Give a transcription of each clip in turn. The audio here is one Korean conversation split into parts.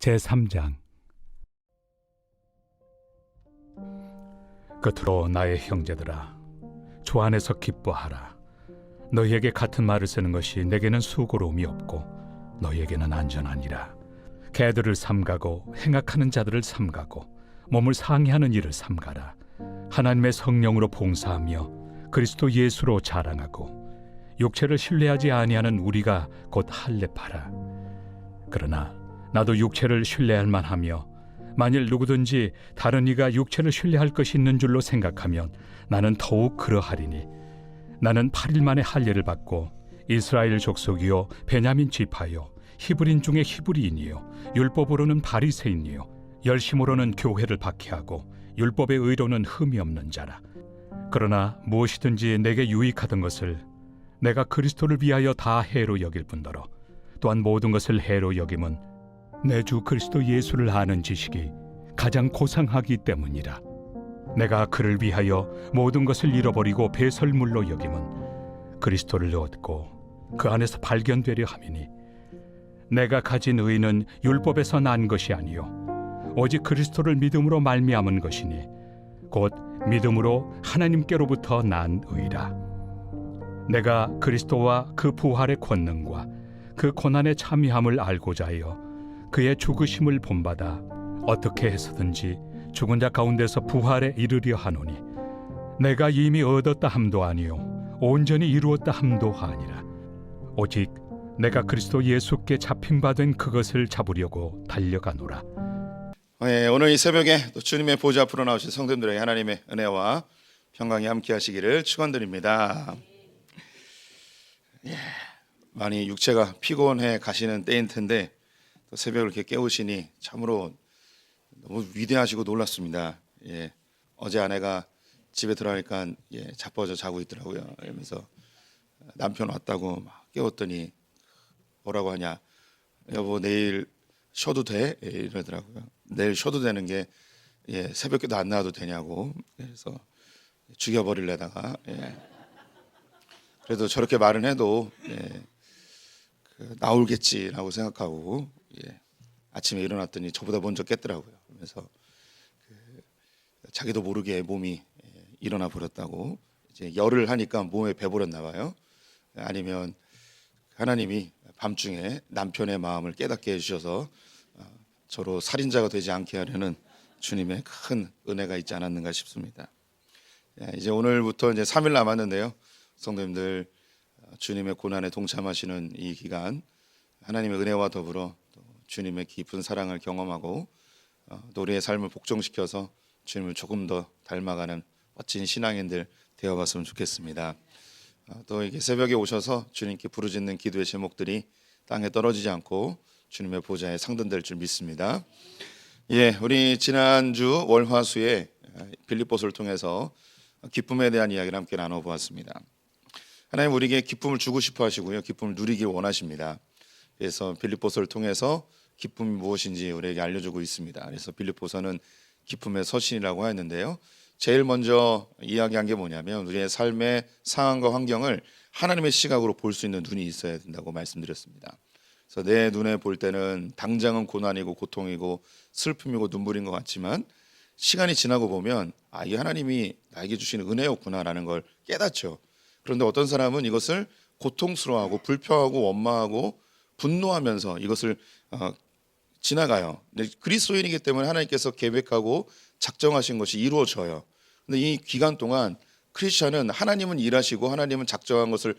제3장. 끝으로 나의 형제들아, 주 안에서 기뻐하라. 너희에게 같은 말을 쓰는 것이 내게는 수고로움이 없고 너희에게는 안전하니라. 개들을 삼가고 행악하는 자들을 삼가고 몸을 상해하는 일을 삼가라. 하나님의 성령으로 봉사하며 그리스도 예수로 자랑하고 육체를 신뢰하지 아니하는 우리가 곧 할례파라. 그러나 나도 육체를 신뢰할 만하며 만일 누구든지 다른 이가 육체를 신뢰할 것이 있는 줄로 생각하면 나는 더욱 그러하리니, 나는 8일 만에 할례를 받고 이스라엘 족속이요 베냐민 지파요 히브리인 중에 히브리인이요 율법으로는 바리새인이요 열심으로는 교회를 박해하고 율법의 의로는 흠이 없는 자라. 그러나 무엇이든지 내게 유익하던 것을 내가 그리스도를 위하여 다 해로 여길 뿐더러 또한 모든 것을 해로 여김은 내 주 그리스도 예수를 아는 지식이 가장 고상하기 때문이라. 내가 그를 위하여 모든 것을 잃어버리고 배설물로 여김은 그리스도를 얻고 그 안에서 발견되려 함이니, 내가 가진 의는 율법에서 난 것이 아니요 오직 그리스도를 믿음으로 말미암은 것이니 곧 믿음으로 하나님께로부터 난 의라. 내가 그리스도와 그 부활의 권능과 그 고난의 참여함을 알고자 하여 그의 죽으심을 본받아 어떻게 해서든지 죽은 자 가운데서 부활에 이르려 하노니, 내가 이미 얻었다 함도 아니요 온전히 이루었다 함도 아니라 오직 내가 그리스도 예수께 잡힌 바 된 그것을 잡으려고 달려가노라. 오늘 이 새벽에 또 주님의 보좌 앞으로 나오신 성도님들에게 하나님의 은혜와 평강이 함께 하시기를 축원드립니다. 많이 육체가 피곤해 가시는 때인 텐데 또 새벽을 이렇게 깨우시니 참으로 너무 위대하시고 놀랐습니다. 어제 아내가 집에 들어가니까 자빠져 자고 있더라고요. 그러면서 남편 왔다고 막 깨웠더니 뭐라고 하냐, 여보 내일 쉬어도 돼? 이러더라고요. 내일 쉬어도 되는 게 새벽에도 안 나와도 되냐고. 그래서 죽여버리려다가 그래도 저렇게 말은 해도 나올겠지라고 생각하고 아침에 일어났더니 저보다 먼저 깼더라고요. 그래서 자기도 모르게 몸이 일어나 버렸다고. 이제 열을 하니까 몸에 배버렸나 봐요. 아니면 하나님이 밤중에 남편의 마음을 깨닫게 해주셔서 저로 살인자가 되지 않게 하려는 주님의 큰 은혜가 있지 않았는가 싶습니다. 이제 오늘부터 이제 3일 남았는데요. 성도님들, 주님의 고난에 동참하시는 이 기간, 하나님의 은혜와 더불어 또 주님의 깊은 사랑을 경험하고 또 우리의 삶을 복종시켜서 주님을 조금 더 닮아가는 멋진 신앙인들 되어봤으면 좋겠습니다. 또 이게 새벽에 오셔서 주님께 부르짖는 기도의 제목들이 땅에 떨어지지 않고 주님의 보좌에 상전될 줄 믿습니다. 우리 지난주 월화수에 빌립보서를 통해서 기쁨에 대한 이야기를 함께 나눠보았습니다. 하나님 우리에게 기쁨을 주고 싶어 하시고요, 기쁨을 누리길 원하십니다. 그래서 빌립보서를 통해서 기쁨이 무엇인지 우리에게 알려주고 있습니다. 그래서 빌립보서는 기쁨의 서신이라고 했는데요, 제일 먼저 이야기한 게 뭐냐면 우리의 삶의 상황과 환경을 하나님의 시각으로 볼 수 있는 눈이 있어야 된다고 말씀드렸습니다. 그래서 내 눈에 볼 때는 당장은 고난이고 고통이고 슬픔이고 눈물인 것 같지만 시간이 지나고 보면 이 하나님이 나에게 주시는 은혜였구나라는 걸 깨닫죠. 그런데 어떤 사람은 이것을 고통스러워하고 불평하고 원망하고 분노하면서 이것을 지나가요. 그리스도인이기 때문에 하나님께서 계획하고 작정하신 것이 이루어져요. 근데 이 기간 동안 크리스찬은 하나님은 일하시고 하나님은 작정한 것을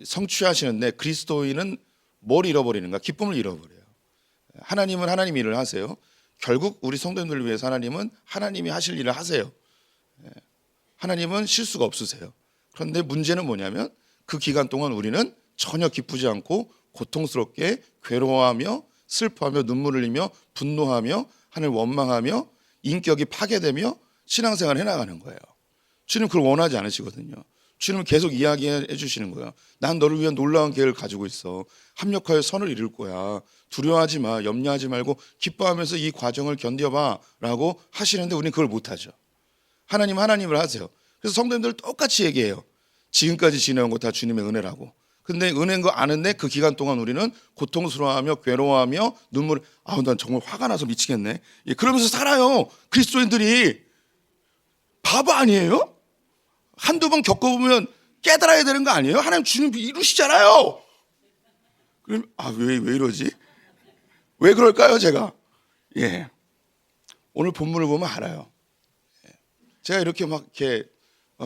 성취하시는데 그리스도인은 뭘 잃어버리는가? 기쁨을 잃어버려요. 하나님은 하나님 일을 하세요. 결국 우리 성도님들을 위해서 하나님은 하나님이 하실 일을 하세요. 하나님은 실수가 없으세요. 그런데 문제는 뭐냐면 그 기간 동안 우리는 전혀 기쁘지 않고 고통스럽게 괴로워하며 슬퍼하며 눈물을 흘리며 분노하며 하나님을 원망하며 인격이 파괴되며 신앙생활을 해나가는 거예요. 주님 그걸 원하지 않으시거든요. 주님은 계속 이야기해 주시는 거예요. 난 너를 위한 놀라운 계획을 가지고 있어. 합력하여 선을 이룰 거야. 두려워하지 마. 염려하지 말고 기뻐하면서 이 과정을 견뎌봐 라고 하시는데 우리는 그걸 못하죠. 하나님을 하세요. 그래서 성도님들 똑같이 얘기해요. 지금까지 지내온 거 다 주님의 은혜라고. 근데 은혜인 거 아는데 그 기간 동안 우리는 고통스러워하며 괴로워하며 난 정말 화가 나서 미치겠네. 그러면서 살아요. 그리스도인들이 바보 아니에요? 한두 번 겪어보면 깨달아야 되는 거 아니에요? 하나님 주님 이루시잖아요. 그럼 왜 이러지? 왜 그럴까요, 제가? 오늘 본문을 보면 알아요. 제가 이렇게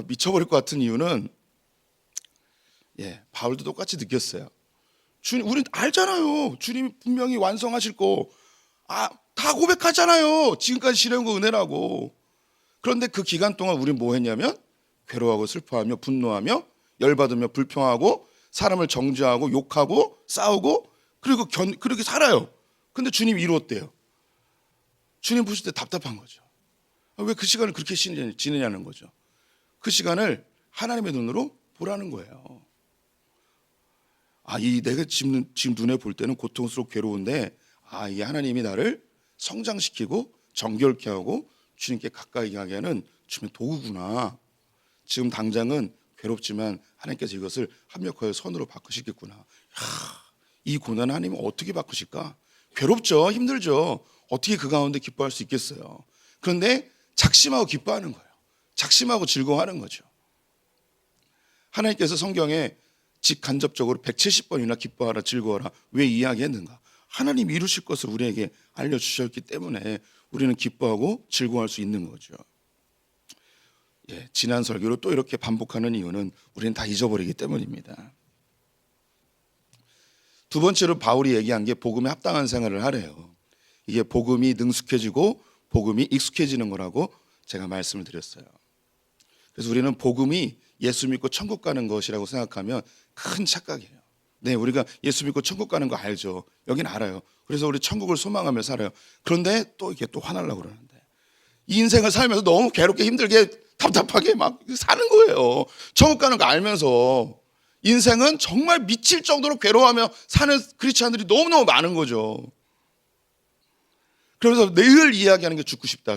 미쳐버릴 것 같은 이유는 바울도 똑같이 느꼈어요. 주님, 우린 알잖아요. 주님이 분명히 완성하실 거. 다 고백하잖아요. 지금까지 실행한 거 은혜라고. 그런데 그 기간 동안 우린 뭐 했냐면 괴로워하고 슬퍼하며 분노하며 열받으며 불평하고 사람을 정죄하고 욕하고 싸우고 그리고 그렇게 살아요. 근데 주님이 이루었대요. 주님 보실 때 답답한 거죠. 왜 그 시간을 그렇게 지내냐는 거죠. 그 시간을 하나님의 눈으로 보라는 거예요. 내가 지금 눈에 볼 때는 고통스럽고 괴로운데 이 하나님이 나를 성장시키고 정결케 하고 주님께 가까이 가게 하는 주님의 도구구나. 지금 당장은 괴롭지만 하나님께서 이것을 합력하여 선으로 바꾸시겠구나. 이 고난을 하나님은 어떻게 바꾸실까? 괴롭죠. 힘들죠. 어떻게 그 가운데 기뻐할 수 있겠어요. 그런데 작심하고 기뻐하는 거예요. 작심하고 즐거워하는 거죠. 하나님께서 성경에 직간접적으로 170번이나 기뻐하라 즐거워라 왜 이야기했는가? 하나님 이루실 것을 우리에게 알려주셨기 때문에 우리는 기뻐하고 즐거워할 수 있는 거죠. 지난 설교로 또 이렇게 반복하는 이유는 우리는 다 잊어버리기 때문입니다. 두 번째로 바울이 얘기한 게 복음에 합당한 생활을 하래요. 이게 복음이 능숙해지고 복음이 익숙해지는 거라고 제가 말씀을 드렸어요. 그래서 우리는 복음이 예수 믿고 천국 가는 것이라고 생각하면 큰 착각이에요. 우리가 예수 믿고 천국 가는 거 알죠. 여긴 알아요. 그래서 우리 천국을 소망하며 살아요. 그런데 또 이게 또 화나려고 그러는데 이 인생을 살면서 너무 괴롭게 힘들게 답답하게 막 사는 거예요. 천국 가는 거 알면서 인생은 정말 미칠 정도로 괴로워하며 사는 크리스찬들이 너무너무 많은 거죠. 그래서 늘 이야기하는 게 죽고 싶다.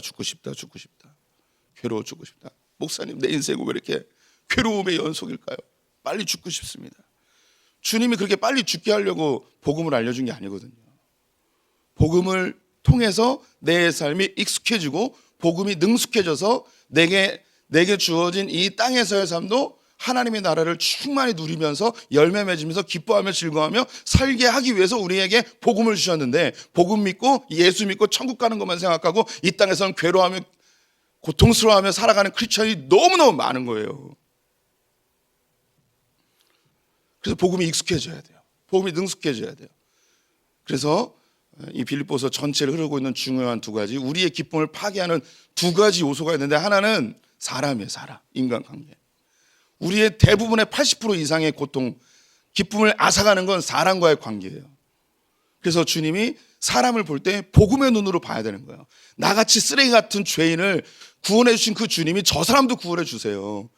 괴로워 죽고 싶다. 목사님, 내 인생은 왜 이렇게 괴로움의 연속일까요? 빨리 죽고 싶습니다. 주님이 그렇게 빨리 죽게 하려고 복음을 알려준 게 아니거든요. 복음을 통해서 내 삶이 익숙해지고 복음이 능숙해져서 내게 주어진 이 땅에서의 삶도 하나님의 나라를 충만히 누리면서 열매 맺으면서 기뻐하며 즐거워하며 살게 하기 위해서 우리에게 복음을 주셨는데 복음 믿고 예수 믿고 천국 가는 것만 생각하고 이 땅에서는 괴로워하며 고통스러워하며 살아가는 크리스천이 너무너무 많은 거예요. 그래서 복음이 익숙해져야 돼요. 복음이 능숙해져야 돼요. 그래서 이 빌립보서 전체를 흐르고 있는 중요한 두 가지, 우리의 기쁨을 파괴하는 두 가지 요소가 있는데 하나는 사람이에요. 사람, 인간관계. 우리의 대부분의 80% 이상의 고통, 기쁨을 앗아가는 건 사람과의 관계예요. 그래서 주님이 사람을 볼 때 복음의 눈으로 봐야 되는 거예요. 나같이 쓰레기 같은 죄인을 구원해 주신 그 주님이 저 사람도 구원해 주세요.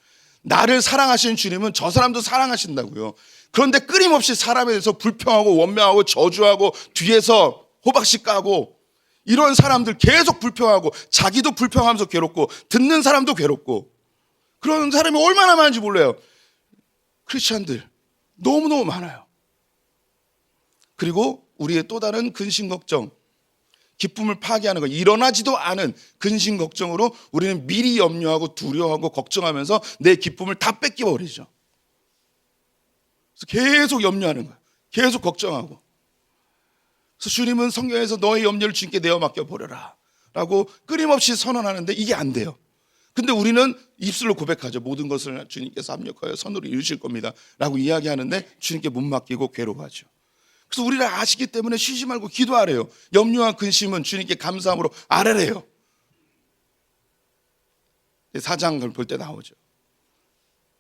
나를 사랑하시는 주님은 저 사람도 사랑하신다고요. 그런데 끊임없이 사람에 대해서 불평하고 원망하고 저주하고 뒤에서 호박씨 까고 이런 사람들 계속 불평하고 자기도 불평하면서 괴롭고 듣는 사람도 괴롭고 그런 사람이 얼마나 많은지 몰라요. 크리스찬들 너무너무 많아요. 그리고 우리의 또 다른 근심 걱정, 기쁨을 파괴하는 거, 일어나지도 않은 근심 걱정으로 우리는 미리 염려하고 두려워하고 걱정하면서 내 기쁨을 다 뺏겨버리죠. 그래서 계속 염려하는 거예요. 계속 걱정하고. 그래서 주님은 성경에서 너의 염려를 주님께 내어 맡겨버려라 라고 끊임없이 선언하는데 이게 안 돼요. 근데 우리는 입술로 고백하죠. 모든 것을 주님께서 합력하여 선으로 이루실 겁니다 라고 이야기하는데 주님께 못 맡기고 괴로워하죠. 그래서 우리를 아시기 때문에 쉬지 말고 기도하래요. 염려와 근심은 주님께 감사함으로 아뢰래요. 4장을 볼 때 나오죠.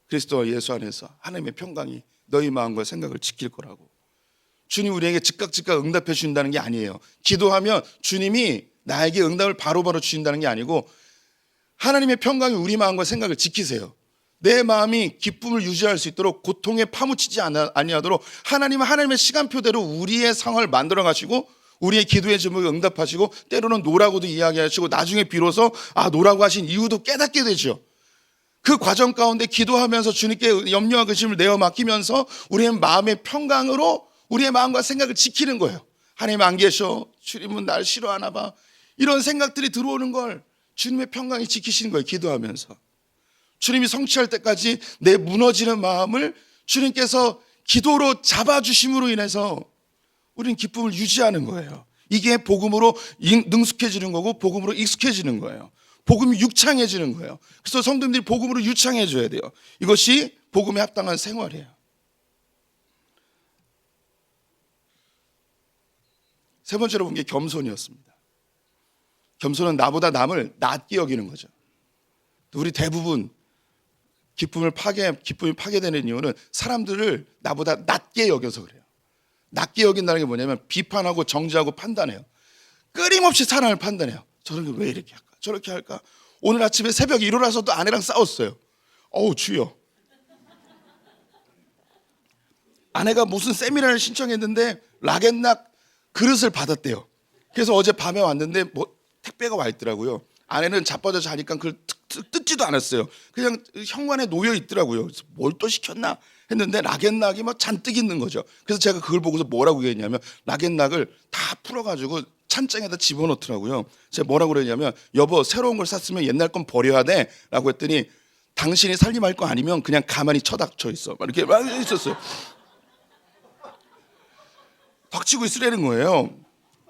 그리스도와 예수 안에서 하나님의 평강이 너희 마음과 생각을 지킬 거라고. 주님 우리에게 즉각 응답해 주신다는 게 아니에요. 기도하면 주님이 나에게 응답을 바로바로 주신다는 게 아니고 하나님의 평강이 우리 마음과 생각을 지키세요. 내 마음이 기쁨을 유지할 수 있도록 고통에 파묻히지 아니하도록 하나님은 하나님의 시간표대로 우리의 상황을 만들어 가시고 우리의 기도의 제목에 응답하시고 때로는 노라고도 이야기하시고 나중에 비로소 노라고 하신 이유도 깨닫게 되죠. 그 과정 가운데 기도하면서 주님께 염려와 근심을 내어 맡기면서 우리의 마음의 평강으로 우리의 마음과 생각을 지키는 거예요. 하나님 안 계셔, 주님은 날 싫어하나 봐, 이런 생각들이 들어오는 걸 주님의 평강이 지키시는 거예요. 기도하면서 주님이 성취할 때까지 내 무너지는 마음을 주님께서 기도로 잡아주심으로 인해서 우리는 기쁨을 유지하는 거예요. 이게 복음으로 능숙해지는 거고 복음으로 익숙해지는 거예요. 복음이 유창해지는 거예요. 그래서 성도님들이 복음으로 유창해져야 돼요. 이것이 복음에 합당한 생활이에요. 세 번째로 본 게 겸손이었습니다. 겸손은 나보다 남을 낮게 여기는 거죠. 우리 대부분 기쁨이 파괴되는 이유는 사람들을 나보다 낮게 여겨서 그래요. 낮게 여긴다는 게 뭐냐면 비판하고 정죄하고 판단해요. 끊임없이 사람을 판단해요. 저런 게 왜 이렇게 할까? 저렇게 할까? 오늘 아침에 새벽에 일어나서도 아내랑 싸웠어요. 어우 주여. 아내가 무슨 세미나를 신청했는데 락앤락 그릇을 받았대요. 그래서 어제 밤에 왔는데 뭐 택배가 와 있더라고요. 아내는 자빠져 자니까 그걸 뜯지도 않았어요. 그냥 현관에 놓여 있더라고요. 그래서 뭘 또 시켰나 했는데 락앤락이 막 잔뜩 있는 거죠. 그래서 제가 그걸 보고서 뭐라고 얘기했냐면 락앤락을 다 풀어가지고 찬장에다 집어넣더라고요. 제가 뭐라고 그랬냐면 여보 새로운 걸 샀으면 옛날 건 버려야 돼 라고 했더니 당신이 살림할 거 아니면 그냥 가만히 처닥쳐 있어 막 이렇게 막 있었어요. 닥치고 있으라는 거예요.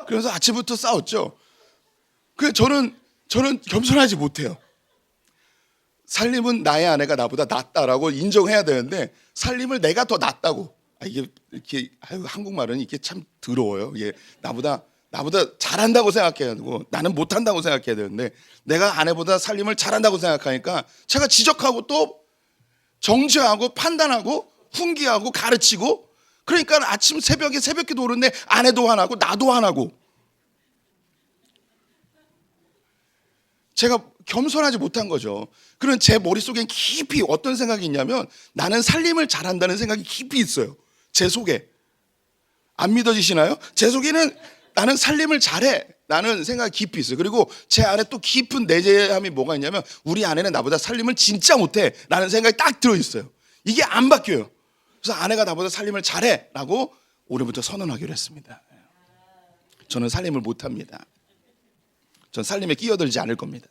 그래서 아침부터 싸웠죠. 그래서 저는 겸손하지 못해요. 살림은 나의 아내가 나보다 낫다라고 인정해야 되는데 살림을 내가 더 낫다고. 이게 이렇게 한국말은 이게 참 더러워요. 이게 나보다 잘한다고 생각해야 되고 나는 못한다고 생각해야 되는데 내가 아내보다 살림을 잘한다고 생각하니까 제가 지적하고 또 정죄하고 판단하고 훈계하고 가르치고 그러니까 아침 새벽에 새벽기도 오는데 아내도 화나고 나도 화나고 제가 겸손하지 못한 거죠. 그런 제 머릿속엔 깊이 어떤 생각이 있냐면 나는 살림을 잘한다는 생각이 깊이 있어요. 제 속에. 안 믿어지시나요? 제 속에는 나는 살림을 잘해 라는 생각이 깊이 있어요. 그리고 제 안에 또 깊은 내재함이 뭐가 있냐면 우리 아내는 나보다 살림을 진짜 못해 라는 생각이 딱 들어있어요. 이게 안 바뀌어요. 그래서 아내가 나보다 살림을 잘해 라고 올해부터 선언하기로 했습니다. 저는 살림을 못합니다. 전 살림에 끼어들지 않을 겁니다.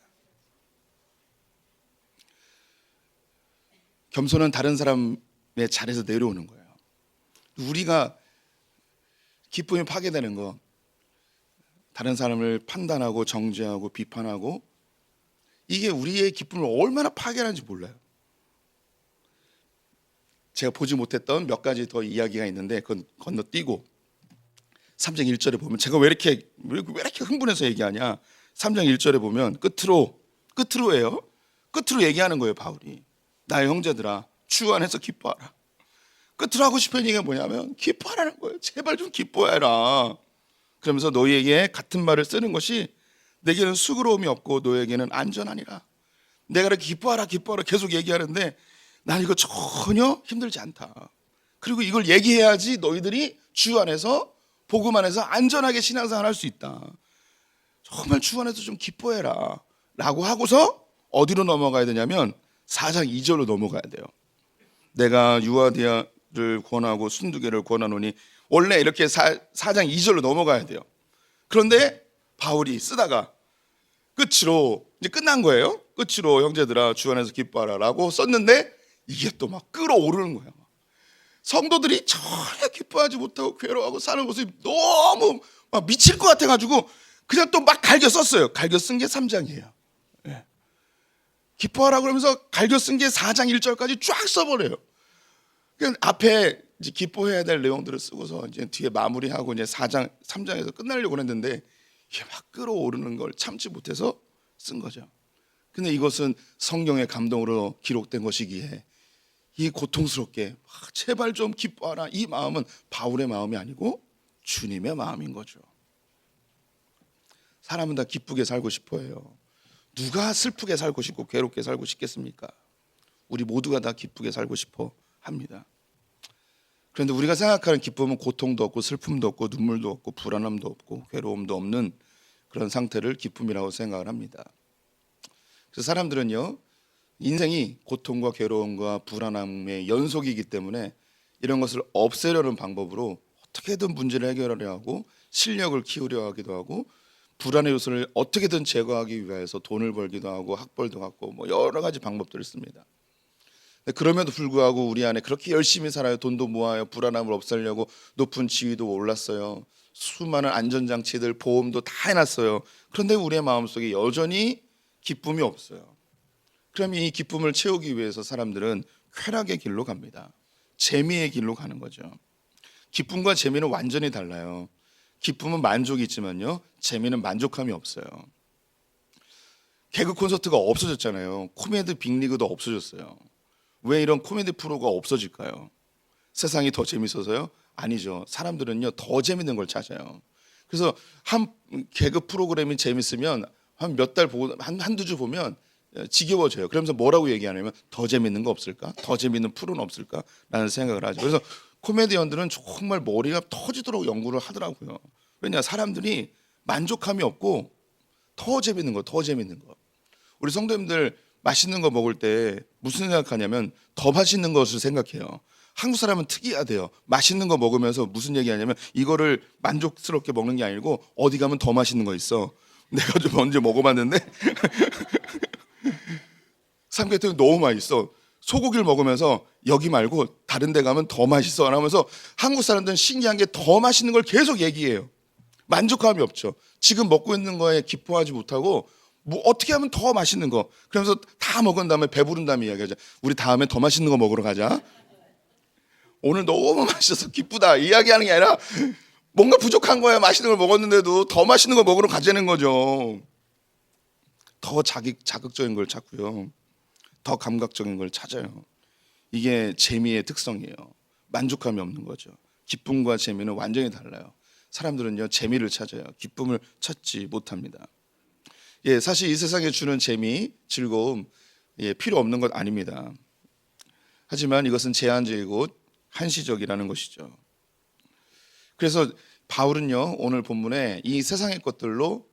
겸손은 다른 사람의 자리에서 내려오는 거예요. 우리가 기쁨이 파괴되는 거, 다른 사람을 판단하고 정죄하고 비판하고 이게 우리의 기쁨을 얼마나 파괴하는지 몰라요. 제가 보지 못했던 몇 가지 더 이야기가 있는데 그건 건너뛰고 3장 1절에 보면 제가 왜 이렇게 흥분해서 얘기하냐. 3장 1절에 보면 끝으로예요. 끝으로 얘기하는 거예요. 바울이 나의 형제들아 주 안에서 기뻐하라. 끝으로 하고 싶은 얘기가 뭐냐면 기뻐하라는 거예요. 제발 좀 기뻐해라. 그러면서 너희에게 같은 말을 쓰는 것이 내게는 수고로움이 없고 너희에게는 안전하니라. 내가 이렇게 기뻐하라 계속 얘기하는데 난 이거 전혀 힘들지 않다. 그리고 이걸 얘기해야지 너희들이 주 안에서 복음 안에서 안전하게 신앙생활 할 수 있다. 정말 주 안에서 좀 기뻐해라 라고 하고서 어디로 넘어가야 되냐면 4장 2절로 넘어가야 돼요. 내가 유아디아를 권하고 순두개를 권하노니 원래 이렇게 4장 2절로 넘어가야 돼요. 그런데 바울이 쓰다가 끝으로 이제 끝난 거예요. 끝으로 형제들아 주 안에서 기뻐하라 라고 썼는데 이게 또 막 끌어오르는 거예요. 성도들이 전혀 기뻐하지 못하고 괴로워하고 사는 모습이 너무 막 미칠 것 같아가지고 그냥 또 막 갈겨 썼어요. 갈겨 쓴 게 3장이에요. 예. 기뻐하라 그러면서 갈겨 쓴 게 4장 1절까지 쫙 써버려요. 그냥 앞에 이제 기뻐해야 될 내용들을 쓰고서 이제 뒤에 마무리하고 이제 3장에서 끝내려고 했는데 이게 막 끌어오르는 걸 참지 못해서 쓴 거죠. 근데 이것은 성경의 감동으로 기록된 것이기에 이 고통스럽게 제발 좀 기뻐하라 이 마음은 바울의 마음이 아니고 주님의 마음인 거죠. 사람은 다 기쁘게 살고 싶어 해요. 누가 슬프게 살고 싶고 괴롭게 살고 싶겠습니까? 우리 모두가 다 기쁘게 살고 싶어 합니다. 그런데 우리가 생각하는 기쁨은 고통도 없고 슬픔도 없고 눈물도 없고 불안함도 없고 괴로움도 없는 그런 상태를 기쁨이라고 생각을 합니다. 그래서 사람들은요 인생이 고통과 괴로움과 불안함의 연속이기 때문에 이런 것을 없애려는 방법으로 어떻게든 문제를 해결하려 하고 실력을 키우려 하기도 하고 불안의 요소를 어떻게든 제거하기 위해서 돈을 벌기도 하고 학벌도 갖고 뭐 여러 가지 방법들을 씁니다. 그럼에도 불구하고 우리 안에 그렇게 열심히 살아요. 돈도 모아요. 불안함을 없애려고 높은 지위도 올랐어요. 수많은 안전장치들 보험도 다 해놨어요. 그런데 우리의 마음속에 여전히 기쁨이 없어요. 그럼 이 기쁨을 채우기 위해서 사람들은 쾌락의 길로 갑니다. 재미의 길로 가는 거죠. 기쁨과 재미는 완전히 달라요. 기쁨은 만족이 있지만요, 재미는 만족함이 없어요. 개그 콘서트가 없어졌잖아요. 코미디 빅리그도 없어졌어요. 왜 이런 코미디 프로가 없어질까요? 세상이 더 재밌어서요? 아니죠. 사람들은요, 더 재밌는 걸 찾아요. 그래서 한 개그 프로그램이 재밌으면 한 몇 달 보고 한두 주 보면 지겨워져요. 그러면서 뭐라고 얘기하냐면 더 재밌는 거 없을까? 더 재밌는 프로는 없을까? 라는 생각을 하죠. 그래서 코미디언들은 정말 머리가 터지도록 연구를 하더라고요. 왜냐, 사람들이 만족함이 없고 더 재밌는 거, 더 재밌는 거. 우리 성도님들 맛있는 거 먹을 때 무슨 생각하냐면 더 맛있는 것을 생각해요. 한국 사람은 특이하대요. 맛있는 거 먹으면서 무슨 얘기하냐면 이거를 만족스럽게 먹는 게 아니고 어디 가면 더 맛있는 거 있어. 내가 좀 언제 먹어봤는데 삼계탕이 너무 맛있어. 소고기를 먹으면서 여기 말고 다른 데 가면 더 맛있어 하면서 한국 사람들은 신기한 게 더 맛있는 걸 계속 얘기해요. 만족감이 없죠. 지금 먹고 있는 거에 기뻐하지 못하고 뭐 어떻게 하면 더 맛있는 거. 그러면서 다 먹은 다음에 배부른 다음에 이야기하자. 우리 다음에 더 맛있는 거 먹으러 가자. 오늘 너무 맛있어서 기쁘다 이야기하는 게 아니라 뭔가 부족한 거야. 맛있는 걸 먹었는데도 더 맛있는 거 먹으러 가자는 거죠. 더 자극적인 걸 찾고요. 더 감각적인 걸 찾아요. 이게 재미의 특성이에요. 만족감이 없는 거죠. 기쁨과 재미는 완전히 달라요. 사람들은요, 재미를 찾아요. 기쁨을 찾지 못합니다. 예, 사실 이 세상에 주는 재미, 즐거움, 필요 없는 것 아닙니다. 하지만 이것은 제한적이고 한시적이라는 것이죠. 그래서 바울은요, 오늘 본문에 이 세상의 것들로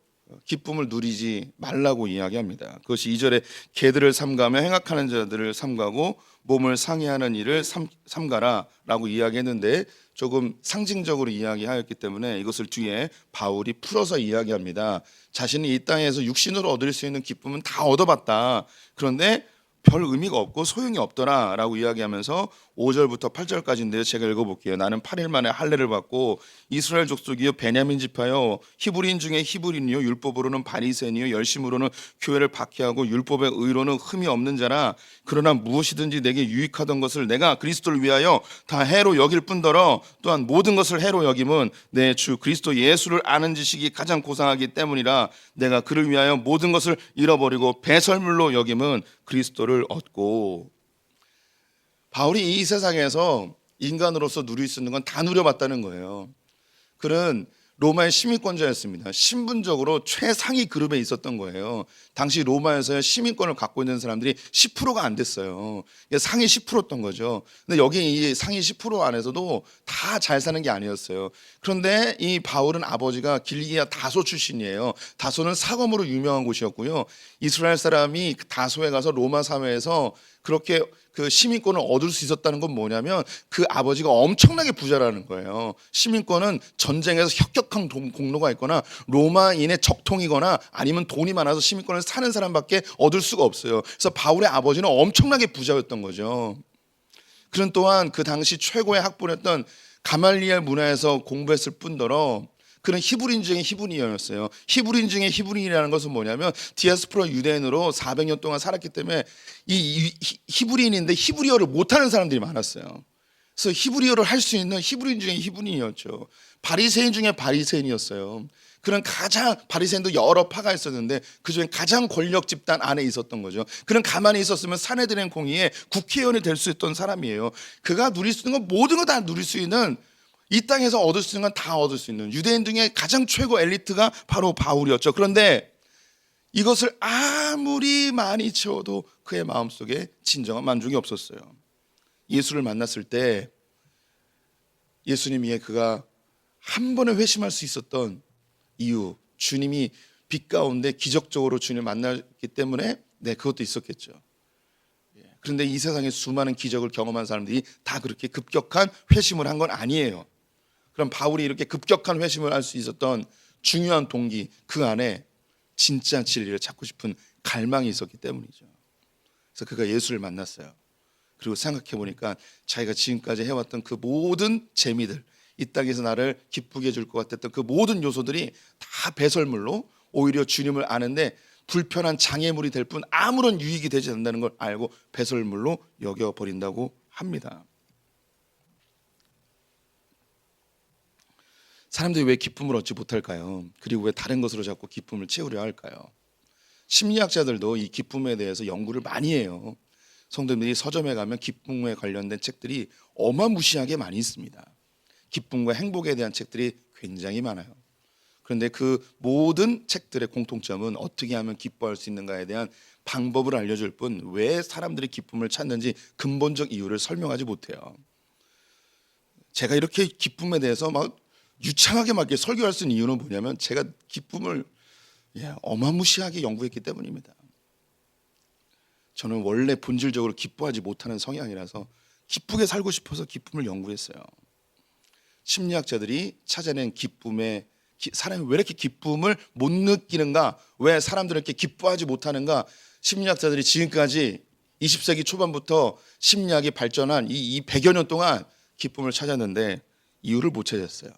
기쁨을 누리지 말라고 이야기합니다. 그것이 2절에 개들을 삼가며 행악하는 자들을 삼가고 몸을 상해하는 일을 삼가라 라고 이야기했는데 조금 상징적으로 이야기하였기 때문에 이것을 뒤에 바울이 풀어서 이야기합니다. 자신이 이 땅에서 육신으로 얻을 수 있는 기쁨은 다 얻어봤다. 그런데 별 의미가 없고 소용이 없더라 라고 이야기하면서 5절부터 8절까지인데요. 제가 읽어볼게요. 나는 8일 만에 할례를 받고 이스라엘 족속이요 베냐민 지파요 히브리인 중에 히브리인이요 율법으로는 바리새인이요 열심으로는 교회를 박해하고 율법의 의로는 흠이 없는 자라. 그러나 무엇이든지 내게 유익하던 것을 내가 그리스도를 위하여 다 해로 여길 뿐더러 또한 모든 것을 해로 여김은 내 주 그리스도 예수를 아는 지식이 가장 고상하기 때문이라. 내가 그를 위하여 모든 것을 잃어버리고 배설물로 여김은 그리스도를 얻고. 바울이 이 세상에서 인간으로서 누릴 수 있는 건 다 누려봤다는 거예요. 그는 로마의 시민권자였습니다. 신분적으로 최상위 그룹에 있었던 거예요. 당시 로마에서의 시민권을 갖고 있는 사람들이 10%가 안 됐어요. 상위 10%였던 거죠. 근데 여기 이 상위 10% 안에서도 다 잘 사는 게 아니었어요. 그런데 이 바울은 아버지가 길리기아 다소 출신이에요. 다소는 사검으로 유명한 곳이었고요. 이스라엘 사람이 다소에 가서 로마 사회에서 그렇게 그 시민권을 얻을 수 있었다는 건 뭐냐면 그 아버지가 엄청나게 부자라는 거예요. 시민권은 전쟁에서 혁혁한 공로가 있거나 로마인의 적통이거나 아니면 돈이 많아서 시민권을 사는 사람밖에 얻을 수가 없어요. 그래서 바울의 아버지는 엄청나게 부자였던 거죠. 그는 또한 그 당시 최고의 학부였던 가말리엘 문화에서 공부했을 뿐더러 그는 히브리인 중에 히브리인이었어요. 히브리인 중에 히브리인이라는 것은 뭐냐면 디아스포라 유대인으로 400년 동안 살았기 때문에 이 히브리인인데 히브리어를 못하는 사람들이 많았어요. 그래서 히브리어를 할 수 있는 히브리인 중에 히브리인이었죠. 바리새인 중에 바리새인이었어요. 그는 가장 바리새인도 여러 파가 있었는데 그중에 가장 권력 집단 안에 있었던 거죠. 그는 가만히 있었으면 사내들의 공의에 국회의원이 될 수 있던 사람이에요. 그가 누릴 수 있는 건 모든 거 다 누릴 수 있는, 이 땅에서 얻을 수 있는 건 다 얻을 수 있는 유대인 중에 가장 최고 엘리트가 바로 바울이었죠. 그런데 이것을 아무리 많이 채워도 그의 마음속에 진정한 만족이 없었어요. 예수를 만났을 때 예수님이 그가 한 번에 회심할 수 있었던 이유, 주님이 빛 가운데 기적적으로 주님을 만났기 때문에 그것도 있었겠죠. 그런데 이 세상에 수많은 기적을 경험한 사람들이 다 그렇게 급격한 회심을 한 건 아니에요. 그럼 바울이 이렇게 급격한 회심을 할 수 있었던 중요한 동기, 그 안에 진짜 진리를 찾고 싶은 갈망이 있었기 때문이죠. 그래서 그가 예수를 만났어요. 그리고 생각해 보니까 자기가 지금까지 해왔던 그 모든 재미들, 이 땅에서 나를 기쁘게 해줄 것 같았던 그 모든 요소들이 다 배설물로 오히려 주님을 아는데 불편한 장애물이 될 뿐 아무런 유익이 되지 않는다는 걸 알고 배설물로 여겨버린다고 합니다. 사람들이 왜 기쁨을 얻지 못할까요? 그리고 왜 다른 것으로 자꾸 기쁨을 채우려 할까요? 심리학자들도 이 기쁨에 대해서 연구를 많이 해요. 성도님들이 서점에 가면 기쁨에 관련된 책들이 어마무시하게 많이 있습니다. 기쁨과 행복에 대한 책들이 굉장히 많아요. 그런데 그 모든 책들의 공통점은 어떻게 하면 기뻐할 수 있는가에 대한 방법을 알려줄 뿐 왜 사람들이 기쁨을 찾는지 근본적 이유를 설명하지 못해요. 제가 이렇게 기쁨에 대해서 막 유창하게 막 이렇게 설교할 수 있는 이유는 뭐냐면 제가 기쁨을 어마무시하게 연구했기 때문입니다. 저는 원래 본질적으로 기뻐하지 못하는 성향이라서 기쁘게 살고 싶어서 기쁨을 연구했어요. 심리학자들이 찾아낸 기쁨의 사람이 왜 이렇게 기쁨을 못 느끼는가, 왜 사람들은 이렇게 기뻐하지 못하는가, 심리학자들이 지금까지 20세기 초반부터 심리학이 발전한 이 100여 년 동안 기쁨을 찾았는데 이유를 못 찾았어요.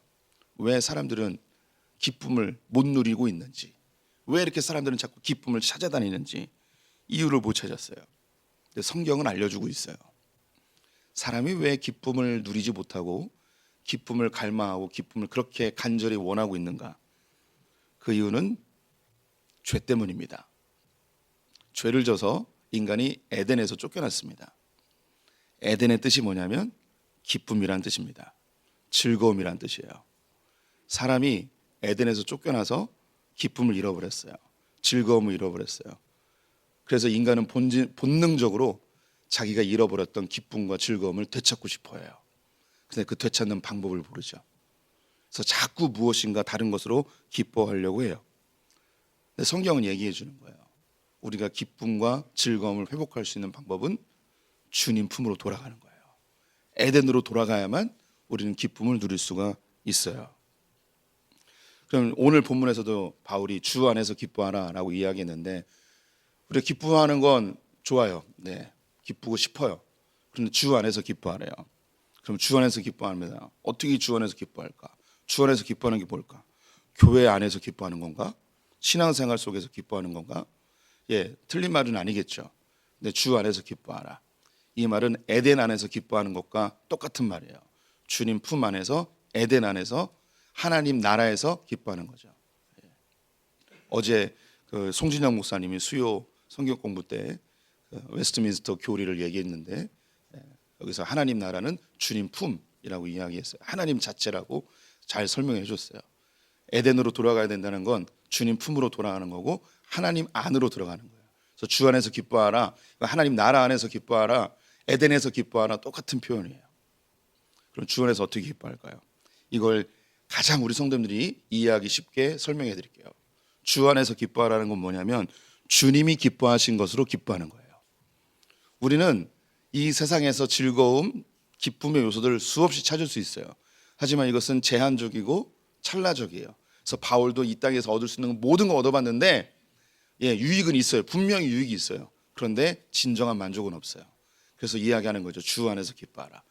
왜 사람들은 기쁨을 못 누리고 있는지, 왜 이렇게 사람들은 자꾸 기쁨을 찾아다니는지 이유를 못 찾았어요. 근데 성경은 알려주고 있어요. 사람이 왜 기쁨을 누리지 못하고 기쁨을 갈망하고 기쁨을 그렇게 간절히 원하고 있는가? 그 이유는 죄 때문입니다. 죄를 져서 인간이 에덴에서 쫓겨났습니다. 에덴의 뜻이 뭐냐면 기쁨이란 뜻입니다. 즐거움이란 뜻이에요. 사람이 에덴에서 쫓겨나서 기쁨을 잃어버렸어요. 즐거움을 잃어버렸어요. 그래서 인간은 본능적으로 자기가 잃어버렸던 기쁨과 즐거움을 되찾고 싶어 해요. 근데 그 되찾는 방법을 모르죠. 그래서 자꾸 무엇인가 다른 것으로 기뻐하려고 해요. 근데 성경은 얘기해 주는 거예요. 우리가 기쁨과 즐거움을 회복할 수 있는 방법은 주님 품으로 돌아가는 거예요. 에덴으로 돌아가야만 우리는 기쁨을 누릴 수가 있어요. 그럼 오늘 본문에서도 바울이 주 안에서 기뻐하라라고 이야기했는데, 우리가 기뻐하는 건 좋아요. 네, 기쁘고 싶어요. 그런데 주 안에서 기뻐하래요. 그럼 주 안에서 기뻐합니다. 어떻게 주 안에서 기뻐할까? 주 안에서 기뻐하는 게 뭘까? 교회 안에서 기뻐하는 건가? 신앙생활 속에서 기뻐하는 건가? 틀린 말은 아니겠죠. 근데 주 안에서 기뻐하라. 이 말은 에덴 안에서 기뻐하는 것과 똑같은 말이에요. 주님 품 안에서, 에덴 안에서, 하나님 나라에서 기뻐하는 거죠. 어제 그 송진영 목사님이 수요 성경 공부 때 웨스트민스터 교리를 얘기했는데, 여기서 하나님 나라는 주님 품이라고 이야기했어요. 하나님 자체라고 잘 설명해 줬어요. 에덴으로 돌아가야 된다는 건 주님 품으로 돌아가는 거고 하나님 안으로 들어가는 거예요. 그래서 주 안에서 기뻐하라, 하나님 나라 안에서 기뻐하라, 에덴에서 기뻐하라, 똑같은 표현이에요. 그럼 주 안에서 어떻게 기뻐할까요? 이걸 가장 우리 성도님들이 이해하기 쉽게 설명해 드릴게요. 주 안에서 기뻐하라는 건 뭐냐면 주님이 기뻐하신 것으로 기뻐하는 거예요. 우리는 이 세상에서 즐거움, 기쁨의 요소들을 수없이 찾을 수 있어요. 하지만 이것은 제한적이고 찰나적이에요. 그래서 바울도 이 땅에서 얻을 수 있는 모든 걸 얻어봤는데 유익은 있어요. 분명히 유익이 있어요. 그런데 진정한 만족은 없어요. 그래서 이야기하는 거죠. 주 안에서 기뻐하라.